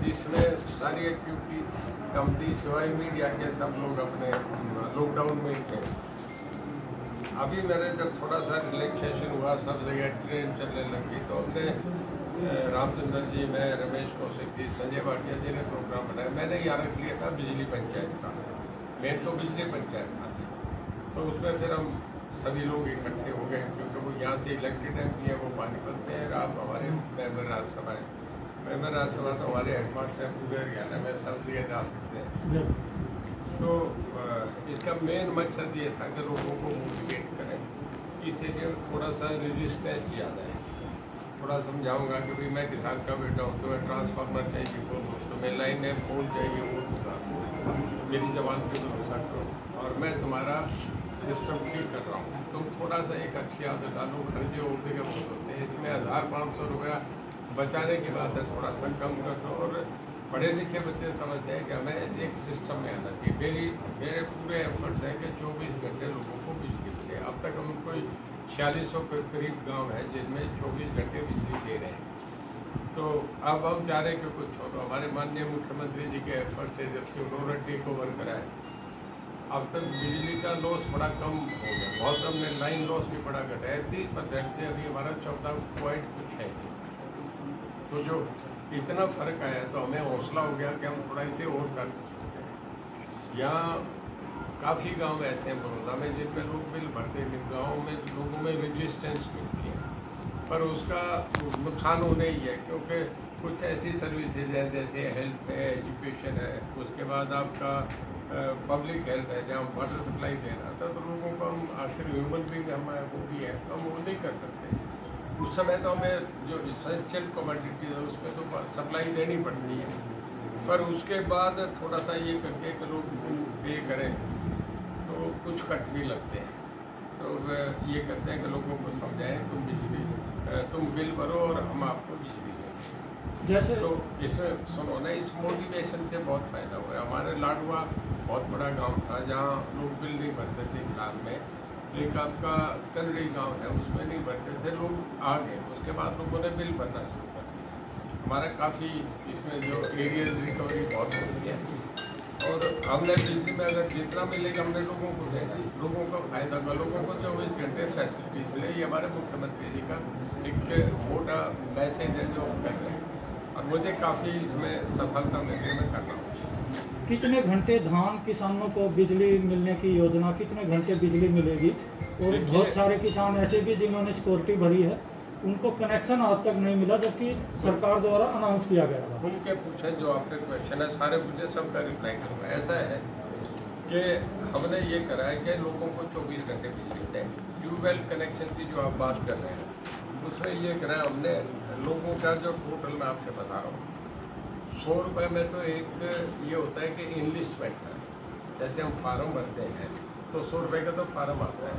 जिसमें सारी एक्टिविटी कम थी, सिवाय मीडिया के सब लोग अपने लॉकडाउन में थे। अभी मेरे जब थोड़ा सा रिलैक्सेशन हुआ, सब जगह ट्रेन चलने लगी, तो हमने रामचंद्र जी, मैं, रमेश कौशिक जी, संजय भाटिया जी ने प्रोग्राम बनाया। मैंने यहाँ रख लिया था बिजली पंचायत का, मेन तो बिजली पंचायत था। तो उसमें फिर हम सभी लोग इकट्ठे हो गए, क्योंकि वो यहाँ से इलेक्टेड एमपी है, वो पानीपत से है। आप हमारे मेंबर राज्यसभा है, मेंबर राज्यसभा तो हमारे हेडमास्टर है, पूरे हरियाणा में सब जगह जा सकते हैं। तो इसका मेन मकसद ये था कि लोगों को मोटिवेट करें, इसीलिए थोड़ा सा रेजिस्टेंस ज़्यादा है। थोड़ा समझाऊंगा कि भाई मैं किसान का बेटा हूँ, तुम्हें ट्रांसफार्मर चाहिए वो दो, तुम्हें लाइन है पोल चाहिए वो दूंगा, मेरी जवान पे भरोसा करो और मैं तुम्हारा सिस्टम ठीक कर रहा हूँ। तुम थोड़ा सा एक अच्छी आदत डालो, खर्चे होते के बहुत होते हैं, इसमें 1500 रुपया बचाने की बात है, थोड़ा सा कम कर दो। और पढ़े लिखे बच्चे समझते हैं कि हमें एक सिस्टम में आना चाहिए। मेरे पूरे एफर्ट्स हैं कि 24 घंटे लोगों को बिजली मिले। अब तक हम कोई 4600 के करीब गांव है जिनमें 24 घंटे बिजली दे रहे हैं। तो अब हम चाह रहे हैं कि कुछ हो। तो हमारे माननीय मुख्यमंत्री जी के एफर्ट से जब से उन्होंने टेक ओवर कराया, अब तक बिजली का लॉस बड़ा कम हो गया। बहुत हमने लाइन लॉस भी बड़ा घटा है, 30% से अभी हमारा 14 पॉइंट कुछ है। तो जो इतना फर्क आया तो हमें हौसला हो गया कि हम थोड़ा इसे और कर सकते हैं। यहाँ काफ़ी गांव ऐसे हैं बड़ौदा में जिनमें लोग बिल भरते हैं, गाँव में लोगों में रेजिस्टेंस मिलती है, पर उसका नुकसान होने ही है, क्योंकि कुछ ऐसी सर्विसेज हैं जैसे हेल्थ है, एजुकेशन है, उसके बाद आपका पब्लिक हेल्थ है, जहाँ वाटर सप्लाई देना था, तो लोगों को हम आखिर ह्यूमन बींग हम वो भी है, तो हम वो नहीं कर सकते। उस समय तो हमें जो इसेंशियल कमोडिटी है उसमें तो सप्लाई देनी पड़ती है, पर उसके बाद थोड़ा सा ये करके कि लोग पे करें तो कुछ कट भी लगते हैं। तो ये करते हैं कि लोगों को समझाएं तुम बिल भरो और हम आपको बिजली दें। जैसे तो इसमें सुनो ना, इस मोटिवेशन से बहुत फायदा हुआ है। हमारे लाडवा बहुत बड़ा गांव था जहां लोग बिल नहीं भरते थे साल में। एक आपका कनड़ी गांव है, उसमें नहीं भरते थे, लोग आ गए। उसके बाद लोगों ने बिल भरना शुरू कर दिया। हमारा काफ़ी इसमें जो एरियल रिकवरी बहुत होती है, और हमने बिजली में अगर जितना मिलेगा हमने लोगों को देना, लोगों का फायदा का, लोगों को 24 घंटे फैसिलिटीज मिले। ये हमारे मुख्यमंत्री जी का एक मोटा मैसेज है जो हम कर रहे हैं, और मुझे काफ़ी इसमें सफलता मिलने में कर रहा हूँ। कितने घंटे धान किसानों को बिजली मिलने की योजना, कितने घंटे बिजली मिलेगी? और बहुत सारे किसान ऐसे भी जिन्होंने सिक्योरिटी भरी है, उनको कनेक्शन आज तक नहीं मिला, जबकि सरकार द्वारा अनाउंस किया गया था। उनके पूछे जो आपके क्वेश्चन है सारे पूछे, सबका रिप्लाई करूँगा। ऐसा है कि हमने ये करा है कि लोगों को 24 घंटे बिजली दें। ट्यूबवेल कनेक्शन की जो आप बात कर रहे हैं, उसमें ये करा है हमने लोगों का जो टोटल मैं आपसे बता रहा हूँ, 100 रुपये में तो एक ये होता है कि इनलिस्टमेंट है। जैसे हम फार्म भरते हैं तो 100 रुपये का तो फार्म आता है,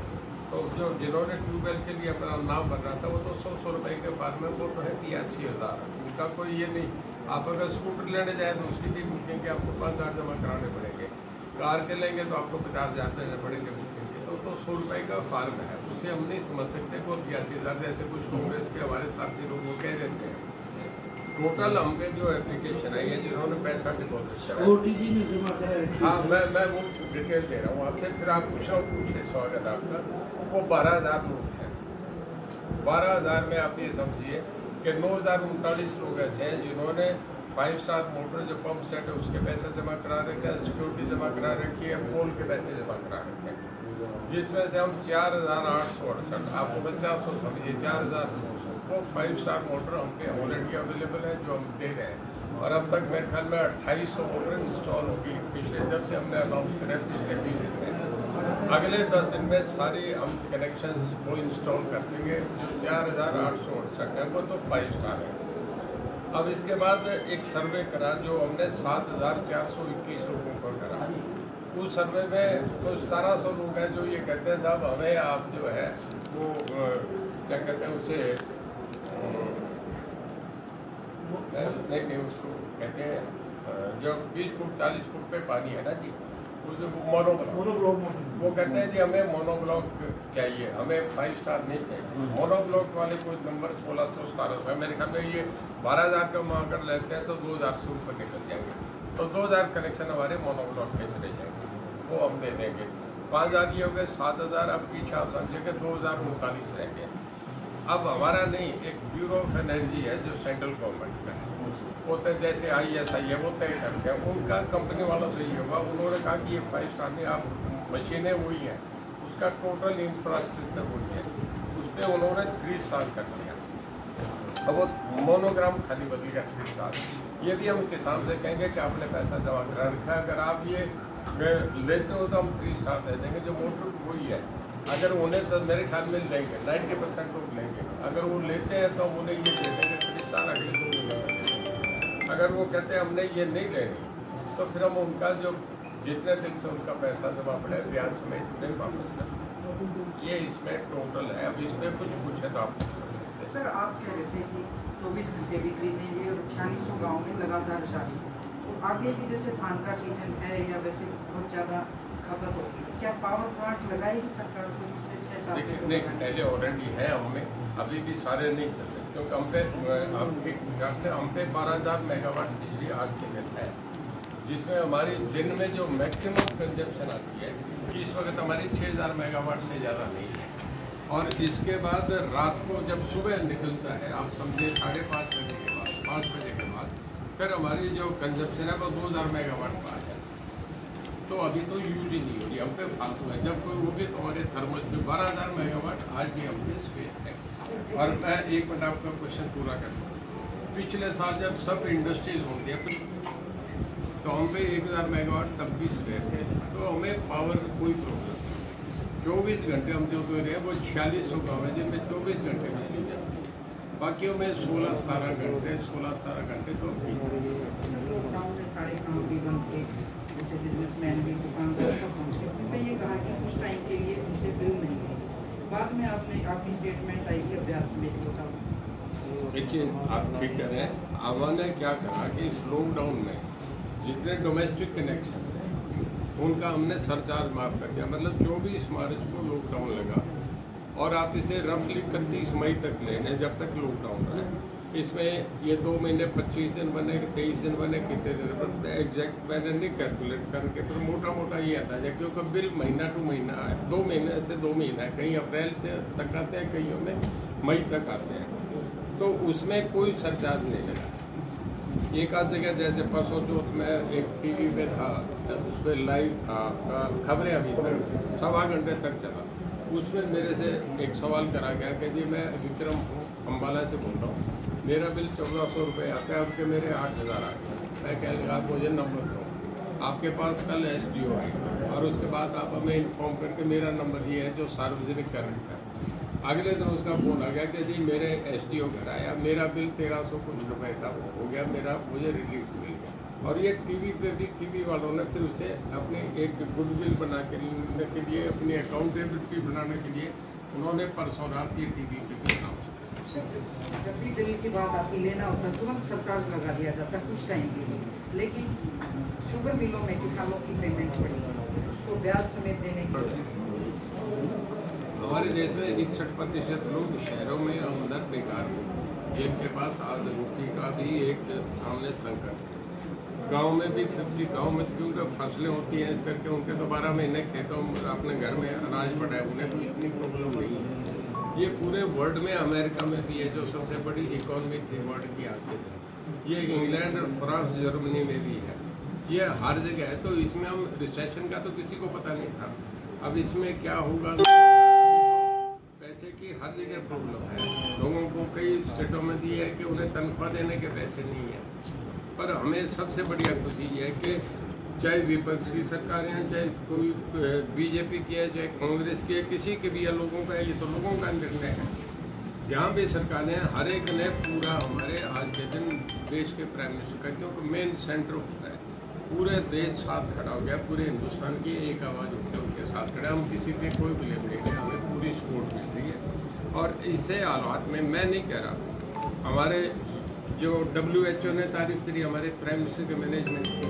तो जो जिन्होंने ट्यूबवेल के लिए अपना नाम भर रहा था वो तो 100 रुपये के फार्म में, वो तो है 82,000। उनका कोई ये नहीं। आप अगर स्कूटर लेने जाए तो उसकी भी बुकिंग के आपको 5,000 जमा कराने पड़ेंगे। कार के लेंगे तो आपको 50,000 देने पड़ेंगे बुकिंग के। तो 100 रुपये का फार्म है, उसे हम नहीं समझ सकते को 82,000। जैसे कुछ कांग्रेस के हमारे साथी लोग वो कह देते हैं। टोटल हमने जो एप्लीकेशन है, ये जिन्होंने पैसा डिपॉजिट करा, हाँ मैं वो डिटेल दे रहा हूँ आपसे, फिर आप पूछे स्वागत आपका। वो 12,000 लोग हैं। 12,000 में आप ये समझिए कि 9,039 लोग ऐसे हैं जिन्होंने 5 स्टार मोटर जो पंप सेट है उसके पैसे जमा करा रखे हैं, सिक्योरिटी जमा करा रखी है, पोल के पैसे जमा करा रखे हैं, जिसमें से हम 4,868, आपको 50 समझिए 4,900 वो 5 स्टार मोटर हमके ऑलरेडी अवेलेबल है जो हम दे रहे हैं। और अब तक मेरे ख्याल में 2800 मोटर इंस्टॉल होगी पिछले, जब से हमने अनाउंस करें पिछले 20 दिन में। अगले 10 दिन में सारी हम कनेक्शंस वो इंस्टॉल कर देंगे। 4,868 है, वो तो 5 स्टार है। अब इसके बाद एक सर्वे करा जो हमने 7,421 लोगों को करा। उस सर्वे में तो 1700 लोग हैं जो ये कहते हैं साहब हमें आप जो है वो क्या कहते हैं उसे नहीं उसको कहते हैं जो 20 फुट 40 फुट पे पानी है ना जी, उसे मोनोब्लॉक वो कहते हैं जी हमें मोनोब्लॉक चाहिए, हमें 5 स्टार नहीं चाहिए। मोनोब्लॉक वाले कोई नंबर 1600 1700 है मेरे ख्याल में। ये 12,000 का हम अगर लेते हैं तो 2,000 से ऊपर निकल जाएंगे, तो 2,000 कनेक्शन हमारे मोनोब्लॉक के चले जाएंगे, वो हम दे देंगे। 5,000 ये हो गए, 7,000 अब पीछे आप समझिए कि 2,039 रह गए। अब हमारा नहीं, एक ब्यूरो ऑफ एनर्जी है जो सेंट्रल गवर्नमेंट का है, वो तो जैसे ISI है वो तय करते हैं, उनका कंपनी वालों से ही होगा। उन्होंने कहा कि ये 5 स्टार में आप मशीनें वही हैं, उसका टोटल इंफ्रास्ट्रक्चर वही है, उस पर उन्होंने 3 स्टार कर दिया। अब वो मोनोग्राम खाली बदलेगा 3 स्टार। ये भी हम किसान से कहेंगे कि आपने पैसा जमा करा रखा है, अगर आप ये लेते हो तो हम 3 स्टार दे देंगे, जो मोटर वही है। अगर उन्हें तो मेरे ख्याल में लेंगे 90% लोग लेंगे, अगर वो लेते हैं तो उन्हें ये दे देंगे 3 स्टार अगले 2 महीने में। अगर वो कहते हैं हमने ये नहीं लेनी तो फिर हम उनका जो जितने दिन से उनका पैसा जमा पड़े ब्याज समेत नहीं वापस कर। ये इसमें टोटल है। अब इसमें कुछ है तो आप सर, आप कह रहे थे कि 24 घंटे बिजली देंगे और 4600 गाँव में लगातार जारी है, तो आगे भी जैसे धान का सीजन है या वैसे बहुत ज़्यादा खपत होगी, क्या पावर प्लांट लगाएगी सरकार को पिछले 6 साल? देखिए नहीं, पहले ऑलरेडी है हमें, अभी भी सारे नहीं चल रहे, क्योंकि हम पे 12,000 मेगावाट बिजली आज के दिन है, जिसमें हमारी दिन में जो मैक्सिमम कंजप्शन आती है इस वक्त हमारी 6,000 मेगावाट से ज़्यादा नहीं है। और इसके बाद रात को जब सुबह निकलता है, आप समझिए 5:30 बजे के बाद, 5 बजे के बाद फिर हमारी जो कंजप्शन है वो 2,000 मेगावाट का है। तो अभी तो यूज ही नहीं हो रही, हम पे फालतू है। जब कोई होगी तो हमारे थर्मल जो 12,000 मेगावाट आज भी हम पे स्पेयर है। और मैं 1 मिनट आपका क्वेश्चन पूरा करता हूँ। पिछले साल जब सब इंडस्ट्रीज होंगी तो हम पे 1,000 मेगावाट तब भी स्पेयर थे, तो हमें पावर कोई प्रॉब्लम नहीं। 24 घंटे हम जो दे रहे हैं वो 4600 गाँव है जिनमें 24 घंटे बिजली जाती है, बाकियों में 16-17 घंटे तो लॉकडाउन में सारे काम भी बंद थे, जैसे बिजनेसमैन भी दुकानदार सब बंद थे। उनमें ये कहा कि कुछ टाइम के लिए उनसे बिल नहीं है, बाद में आपकी स्टेटमेंट आई कि अभ्यास में बताओ। देखिए आप ठीक कह रहे हैं। हमने क्या करा कि इस लॉकडाउन में जितने डोमेस्टिक कनेक्शन हैं उनका हमने सरचार्ज माफ़ कर दिया। मतलब 24 मार्च को लॉकडाउन लगा और आप इसे रफली 31 मई तक ले लें, जब तक लॉकडाउन रहे। इसमें ये 2 महीने 25 दिन बने, 23 दिन बने, कितने दिन बनते एग्जैक्ट मैंने नहीं कैलकुलेट करके, फिर मोटा मोटा ये आता है क्योंकि बिल महीना टू महीना है, 2 महीने से 2 महीना है, कहीं अप्रैल से तक आते हैं, कहीं में मई तक आते हैं, तो उसमें कोई सरचार्ज नहीं लगा। एक आध जगह जैसे परसों चौथ में एक टीवी पे था, उस पर लाइव था खबरें, अभी तक 1.25 घंटे तक चला। उसमें मेरे से एक सवाल करा गया कि जी मैं विक्रम हूँ, अम्बाला से बोल रहा हूँ, मेरा बिल 1400 रुपये आता है, आपके मेरे 8,000 आ गए। मैं कह लगा आप मुझे नंबर दो, आपके पास कल SDO आएगा और उसके बाद आप हमें इन्फॉर्म करके मेरा नंबर ये है जो सार्वजनिक कर रखा है। अगले दिन उसका फोन आ गया कि जी मेरे SDO घर आया, मेरा बिल 1300 कुछ रुपये था, हो गया मेरा, मुझे रिलीफ मिल गया। और ये टीवी पे भी टीवी वालों ने फिर उसे अपनी एक गुडविल बना के लिए, अपनी अकाउंटेबिलिटी बनाने के लिए उन्होंने परसों रात ये टीवी पे भी अनाउंस। जब भी बिल की बात आती लेना होता तुरंत सरचार्ज लगा दिया जाता कुछ टाइम के लिए, लेकिन शुगर मिलों में किसानों की पेमेंट पड़ी, उसको ब्याज समेत देने की। हमारे देश में 61% लोग शहरों में अंदर बेकार हो, जिनके पास आज रोटी का भी एक सामने संकट है। गांव में भी 50 गाँव में क्योंकि फसलें होती हैं, इस करके उनके तो 12 महीने खेतों में अपने घर में अनाज पड़ा है, उन्हें कोई इतनी प्रॉब्लम नहीं है। ये पूरे वर्ल्ड में, अमेरिका में भी है जो सबसे बड़ी इकोनॉमी थी वर्ल्ड की आज के दिन, ये इंग्लैंड और फ्रांस जर्मनी में भी है, ये हर जगह है। तो इसमें हम रिसेशन का तो किसी को पता नहीं था, अब इसमें क्या होगा, पैसे की हर जगह प्रॉब्लम है। लोगों को कई स्टेटों में दी है कि उन्हें तनख्वाह देने के पैसे नहीं है, पर हमें सबसे बढ़िया खुशी ये है कि चाहे विपक्ष की सरकारें हैं, चाहे कोई BJP की है, चाहे कांग्रेस की है, किसी के भी है, लोगों का है, ये तो लोगों का निर्णय है। जहाँ भी सरकारें हैं हर एक ने पूरा हमारे आज के दिन देश के प्राइम मिनिस्टर का, क्योंकि मेन सेंटर होता है, पूरे देश साथ खड़ा हो गया, पूरे हिंदुस्तान की एक आवाज़ होकर उनके साथ खड़ा। हम किसी पे कोई ब्लेम नहीं है, हमें पूरी सपोर्ट मिल रही है। और इसे हालात में मैं नहीं कह रहा, हमारे जो WHO ने तारीफ करी, हमारे प्राइम मिनिस्टर के मैनेजमेंट की,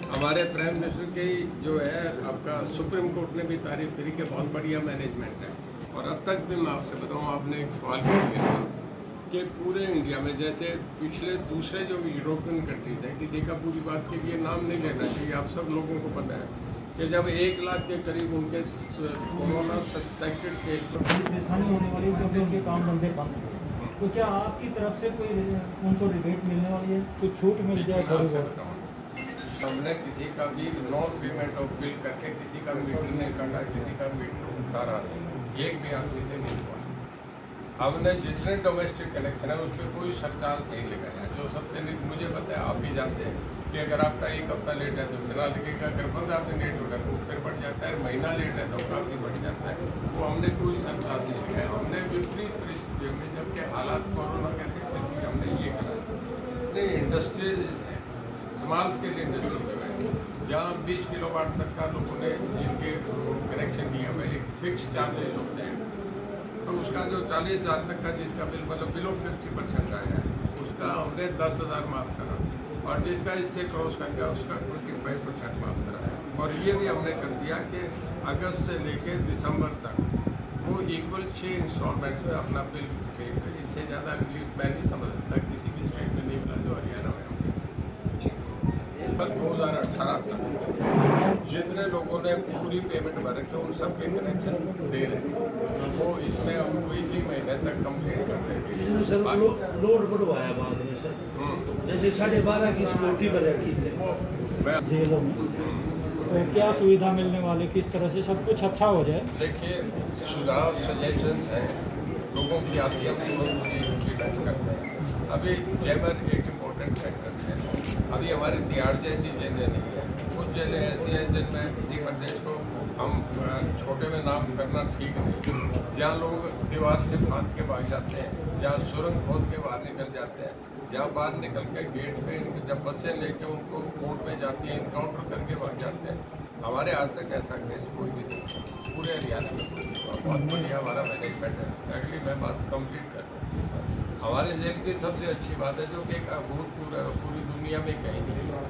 हमारे प्राइम मिनिस्टर की जो है आपका सुप्रीम कोर्ट ने भी तारीफ करी कि बहुत बढ़िया मैनेजमेंट है। और अब तक भी मैं आपसे बताऊँ, आपने एक सवाल किया था कि पूरे इंडिया में जैसे पिछले दूसरे जो यूरोपियन कंट्रीज हैं, किसी का पूरी बात के लिए नाम नहीं लेना चाहिए, आप सब लोगों को पता है कि जब 1 लाख के करीब उनके कोरोना सस्पेक्टेड केस परेशानी होने वाली है क्योंकि उनके काम धंधे बंद हैं। तो क्या आपकी तरफ से कोई उनको रिबेट मिलने वाली है, कुछ छूट मिल जाए? हमने किसी का भी नॉन पेमेंट ऑफ बिल करके किसी का मीटर नहीं काटा, किसी का मीटर उतारा नहीं, एक भी आदमी से नहीं हुआ। हमने जितने डोमेस्टिक कनेक्शन है उस पर कोई सरचार्ज नहीं लगाया। जो सबसे मुझे पता है, आप भी जानते हैं कि अगर आपका 1 हफ्ता लेट है तो बिना लगेगा, अगर 15 दिन लेट होगा तो फिर बढ़ जाता है, महीना लेट है तो काफ़ी बढ़ जाता है। वो हमने कोई सरचार्ज नहीं लगाया। हमने विपरीत परिस्थितियों में जबकि हालात कोरोना के देखते हुए हमने ये करा अपने इंडस्ट्री स्मॉल स्केल इंडस्ट्री में जहाँ 20 किलोवाट तक का लोगों ने जिनके कनेक्शन दिया हुआ एक फिक्स चार्जेज होते हैं, तो उसका जो 40,000 तक का जिसका बिल मतलब बिलो 50% आया है उसका हमने 10,000 माफ़ करा, और जिसका इससे क्रॉस कर गया उसका 25% माफ़ करा है। और ये भी हमने कर दिया कि अगस्त से लेके दिसंबर तक वो इक्वल 6 इंस्टॉलमेंट्स में अपना बिल पे करे। इससे ज़्यादा रिलीफ मैं नहीं समझ सकता किसी भी स्टेट में नहीं मिला जो हरियाणा में। 2018 तक जितने लोगों ने पूरी पेमेंट भर रखी उन सबके कनेक्शन दे रहे हैं, वो इसमें हम इसी महीने तक कंप्लीट कर देंगे। सर लोड बढ़वाया बाद में सर, जैसे 12.5 की सिक्योरिटी पर रखी थे जेलों में, तो क्या सुविधा मिलने वाली, किस तरह से सब कुछ अच्छा हो जाए? देखिए, सुझाव सजेशंस हैं लोगों की आती है, करते हैं। अभी जेवर एक इम्पोर्टेंट फैक्टर है। अभी हमारी तिहाड़ जैसी जेलें नहीं है, कुछ जेलें ऐसी हैं जिनमें किसी प्रदेश को हम छोटे में नाम करना ठीक नहीं, जहाँ लोग दीवार से फांद के भाग जाते हैं, जहाँ सुरंग खोद के बाहर निकल जाते हैं, जहाँ बाहर निकल के गेट पे जब बसें लेके उनको कोर्ट में जाती हैं इनकाउंटर करके भाग जाते हैं। हमारे आज तक ऐसा केस कोई भी नहीं, पूरे हरियाणा में कोई नहीं हुआ। बहुत बढ़िया हमारा मैनेजमेंट है। अगली मैं बात कंप्लीट कर दूँ, हमारे जेल की सबसे अच्छी बात है जो कि एक अभूतपूर्व पूरी दुनिया में कहीं नहीं है।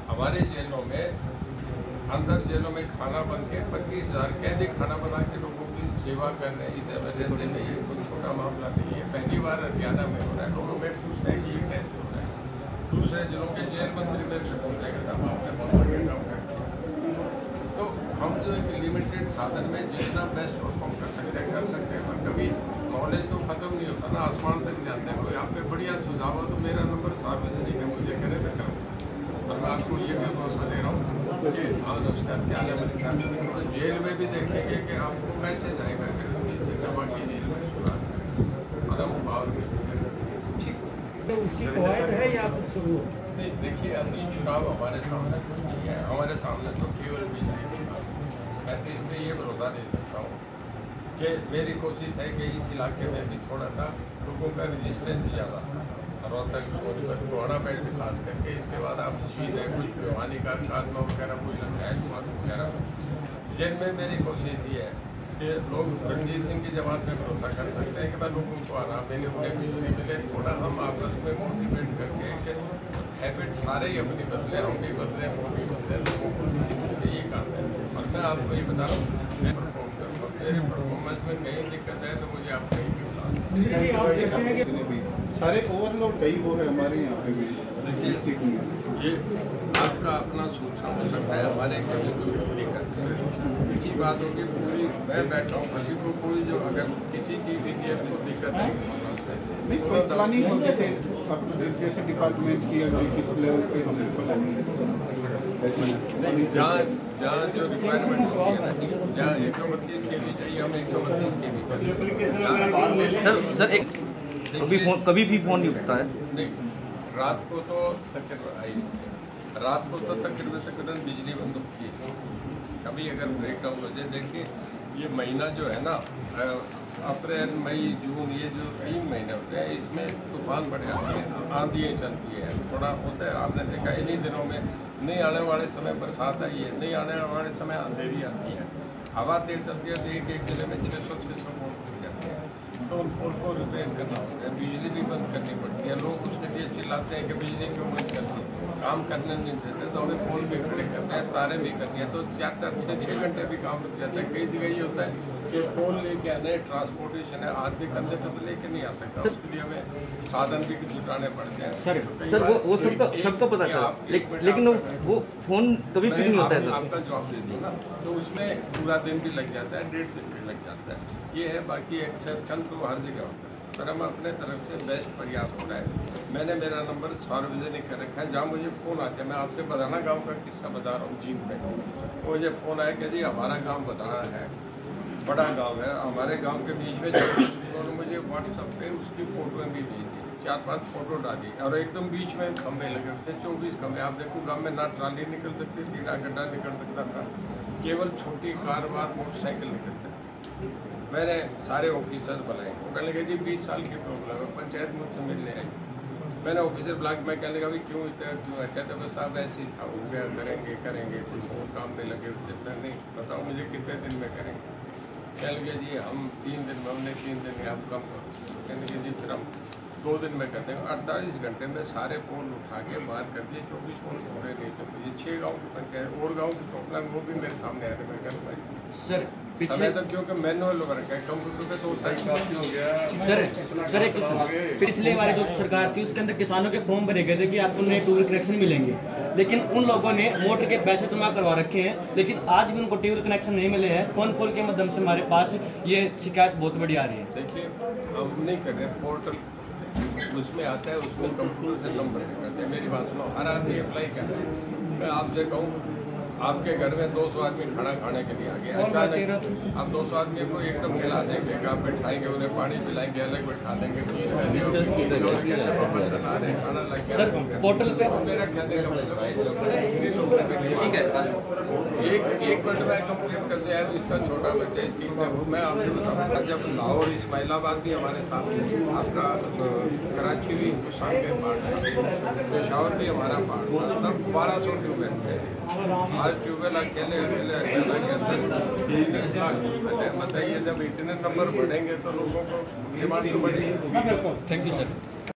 हमारे जेलों में अंदर जेलों में खाना बन के 25,000 कैदी खाना बना के लोगों की सेवा कर रहे हैं। इस एमरजेंसी में ये कोई छोटा मामला नहीं है, पहली बार हरियाणा में हो रहा है। लोगों में पूछते हैं कि ये कैसे हो रहा है। दूसरे जिलों के जेल मंत्री मेरे से पूछते हैं कि आपने बहुत बढ़िया काम करते हैं। तो हम जो एक लिमिटेड साधन में जितना बेस्ट परफॉर्म कर सकते हैं, पर कभी नॉलेज तो खत्म नहीं होता ना, आसमान तक जाते हैं। कोई आप पे बढ़िया सुझाव हो तो मेरा नंबर सार्वजनिक है, मुझे करे मैं करूँगा। और मैं आपको ये भी भरोसा दे रहा हूँ कि हाँ नमस्कार, क्या है मेरे साथ, तो जेल में भी देखेंगे कि आपको मैसेज आएगा कि नीचे जमा की जेल में सुधार और हम भाव तो उसकी कवायद है या कुछ सबूत? देखिए, अभी चुनाव हमारे सामने कुछ नहीं है, हमारे सामने तो केवल बिजली की बात। मैं तो इसमें ये भरोसा दे सकता हूँ कि मेरी कोशिश है कि इस इलाके में भी थोड़ा सा लोगों का रजिस्टेंस ज़्यादा रोहतक सोनीपत गोहाना बेल्ट में खास करके। इसके बाद आप चीज़ है कुछ भिवानी का खात्मा वगैरह कोई लगता है वगैरह, जिनमें मेरी कोशिश ये है कि लोग रणजीत सिंह की जमात में भरोसा कर सकते हैं कि मैं लोगों को आराम देने उन्हें बिजली मिले। थोड़ा हम आपस में मोटिवेट करके कि हैबिट सारे ही अपनी बदले, हम भी बदले, वो भी बदले, लोगों को ये काम है। और मैं आपको ये बता रहा हूँ, मैं परफॉर्म करता हूँ, मेरे परफॉर्मेंस में कहीं दिक्कत है तो मुझे आप कहीं भी सारे ओवरलोड कई वो है हमारे यहाँ पे भी। देखिए, ये आपका अपना सूचना हो सकता है, हमारे कभी कोई दिक्कत है की बात होगी पूरी। मैं बैठा हूँ, किसी को कोई जो अगर किसी चीज़ की आपको दिक्कत आएगी नहीं, कोई प्लानिंग हो जैसे डिपार्टमेंट की अगर किस लेवल पे हमें प्लानिंग ऐसे जहाँ जो रिक्वायरमेंट जहाँ 132 के भी चाहिए हमें 132 के भी। सर एक कभी भी फोन नहीं उठता है। नहीं, रात को तो तकरीबन बिजली बंद होती है। कभी अगर ब्रेकडाउन हो जाए, देखिए ये महीना जो है ना, अप्रैल मई जून, ये जो 3 महीने होते हैं इसमें तूफान बढ़ जाते हैं, आंधियाँ चलती है, थोड़ा होता है। आपने देखा इन्हीं दिनों में नहीं आने वाले समय बरसात आई है, नहीं आने वाले समय अंधेरी आती है, हवा तेज चलती है, तो एक जिले में 600 पोल टूट जाते हैं। तो उन पोल को रिपेयर करना होता है, बिजली भी बंद करनी पड़ती है। लोग उसके लिए चिल्लाते हैं कि बिजली क्यों बंद करती है। काम करने नहीं देते तो हमें फोन भी खड़े करने हैं, तारें भी करनी है, तो 4-4, 6-6 घंटे भी काम रुक जाता है। कई जगह ये होता है कि फोन लेके आने, ट्रांसपोर्टेशन है, आदमी कंधे पे तो लेके नहीं आ सकता, उसके लिए हमें साधन भी जुटाने पड़ते हैं। सर वो सबको पता सर, लेकिन वो फोन कभी पिक नहीं होता है सर। आपका जॉब दे दूँ ना तो उसमें पूरा दिन भी लग जाता है, 1.5 दिन भी लग जाता है, ये है। बाकी एक्सेप्शन तो हर जगह होता है, पर हम अपने तरफ से बेस्ट प्रयास हो रहा है। मैंने मेरा नंबर सार्वजनिक कर रखा है, जहाँ मुझे फ़ोन आता है, मैं आपसे बदाना गांव का किस्सा बता रहा हूँ जींद में, मुझे फ़ोन आया कि जी हमारा गांव बदाना है, बड़ा गांव है, हमारे गांव के बीच में उन्होंने मुझे व्हाट्सएप पे उसकी फ़ोटोएँ भी भेज दी, 4-5 फ़ोटो डाली, और एकदम बीच में खंभे लगे हुए थे, 24 खंभे। आप देखो गाँव में ना ट्राली निकल सकती थी, ना गड्ढा निकल सकता था, केवल छोटी कार वार मोटरसाइकिल निकलते थे। मैंने सारे ऑफिसर बुलाए, वो कहने लगे जी 20 साल की प्रॉब्लम है, पंचायत मुझसे मिलने आई। मैंने ऑफिसर ब्लॉक में कहने लगा भाई क्यों इतना क्यों है, कहते बस साहब ऐसे ही था, हो गया, करेंगे कुछ और काम में लगे हुए। मैं नहीं बताओ मुझे कितने दिन में करेंगे। कहने लगे जी हम 3 दिन में, हमने 3 दिन में आप कम करो। कहने लगे जी फिर हम 2 दिन में कर देंगे। 48 घंटे में सारे पोल उठा के बाहर कर दिए, 24 पोल पूरे नहीं थे। ये 6 गाँव की पंचायत और गाँव की प्रॉब्लम वो भी मेरे सामने आ रहे। मैं कह भाई सर पिछले तो क्योंकि मैनुअल वर्क है, कंप्यूटर पे तो होता ही हो गया। सर एक पिछले वाली जो सरकार थी उसके अंदर किसानों के फॉर्म भरे गए थे कि आपको नए ट्यूबवेल कनेक्शन मिलेंगे, लेकिन उन लोगों ने मोटर के पैसे जमा करवा रखे हैं, लेकिन आज भी उनको ट्यूबवेल कनेक्शन नहीं मिले हैं। फोन कॉल के माध्यम से हमारे पास ये शिकायत बहुत बड़ी आ रही है। देखिए हम नहीं कर रहे, पोर्टल उसमें आता है, उसमें कंप्यूटर से नंबर करते हैं। मेरी बात सुनो, हर आदमी अप्लाई कर रहा है। मैं आपसे कहूँ आपके घर में 200 आदमी खाना खाने के लिए आ गया, अचानक आप 200 आदमी को एकदम खिला देंगे, आप बैठाएंगे, उन्हें पानी पिलाएंगे, अलग बैठा देंगे, खाना लग सर पोर्टल से मेरा कहने का मतलब ठीक है, एक मिनट में कंप्लीट करते हैं। इसका छोटा बच्चा इसकी मैं आपसे बताऊँगा, जब लाहौर इस्माइलाबाद भी हमारे साथ है, आपका कराची भी शाम के पार्ट है, पेशावर भी हमारा पार्ट था, तब 1200 ट्यूबवेल थे। आज ट्यूबवेल अकेले बताइए, जब इतने नंबर बढ़ेंगे तो लोगों को डिमांड तो बढ़ेगी। Thank you sir.